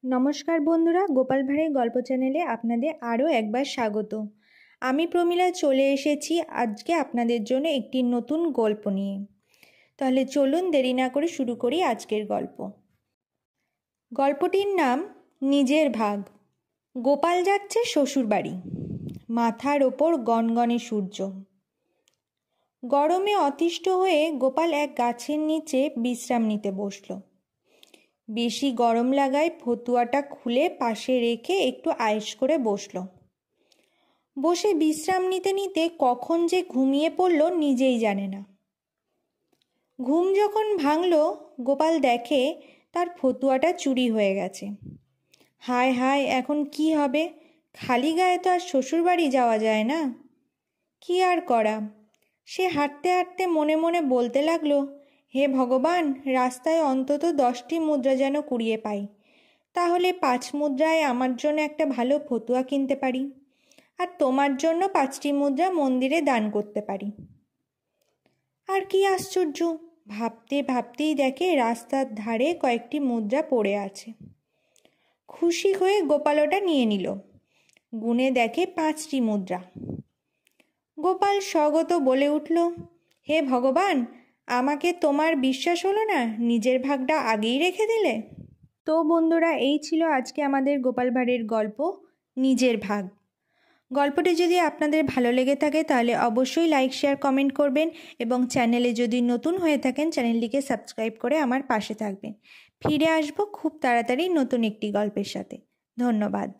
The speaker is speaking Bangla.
নমস্কার বন্ধুরা, গোপাল ভাঁড়ের গল্প চ্যানেলে আপনাদের আরও একবার স্বাগত। আমি প্রমীলা চলে এসেছি আজকে আপনাদের জন্য একটি নতুন গল্প নিয়ে। তাহলে চলুন দেরি না করে শুরু করি আজকের গল্প। গল্পটির নাম নিজের ভাগ। গোপাল যাচ্ছে শ্বশুরবাড়ি। মাথার ওপর গনগনে সূর্য। গরমে অতিষ্ঠ হয়ে গোপাল এক গাছের নিচে বিশ্রাম নিতে বসল। বেশি গরম লাগায় ফতুয়াটা খুলে পাশে রেখে একটু আয়েশ করে বসল। বসে বিশ্রাম নিতে নিতে কখন যে ঘুমিয়ে পড়ল নিজেই জানে না। ঘুম যখন ভাঙল, গোপাল দেখে তার ফতুয়াটা চুরি হয়ে গেছে। হায় হায়, এখন কি হবে? খালি গায়ে তো আর শ্বশুরবাড়ি যাওয়া যায় না। কি আর করা? সে হাঁটতে হাঁটতে মনে মনে বলতে লাগলো, হে ভগবান, রাস্তায় অন্তত 10টি মুদ্রা যেন কুড়িয়ে পাই, তাহলে 5 মুদ্রায় আমার জন্য একটা ভালো ফতুয়া কিনতে পারি, আর তোমার জন্য 5টি মুদ্রা মন্দিরে দান করতে পারি। আর কি আশ্চর্য, ভাবতে ভাবতেই দেখে রাস্তার ধারে কয়েকটি মুদ্রা পড়ে আছে। খুশি হয়ে গোপাল ওটা নিয়ে নিল। গুনে দেখে 5টি মুদ্রা। গোপাল স্বগত বলে উঠল, হে ভগবান, আমাকে তোমার বিশ্বাস হলো না? নিজের ভাগটা আগেই রেখে দিলে। তো বন্ধুরা, এই ছিল আজকে আমাদের গোপাল ভাঁড়ের গল্প নিজের ভাগ। গল্পটি যদি আপনাদের ভালো লেগে থাকে তাহলে অবশ্যই লাইক, শেয়ার, কমেন্ট করবেন এবং চ্যানেলে যদি নতুন হয়ে থাকেন চ্যানেলটিকে সাবস্ক্রাইব করে আমার পাশে থাকবেন। ফিরে আসবো খুব তাড়াতাড়ি নতুন একটি গল্পের সাথে। ধন্যবাদ।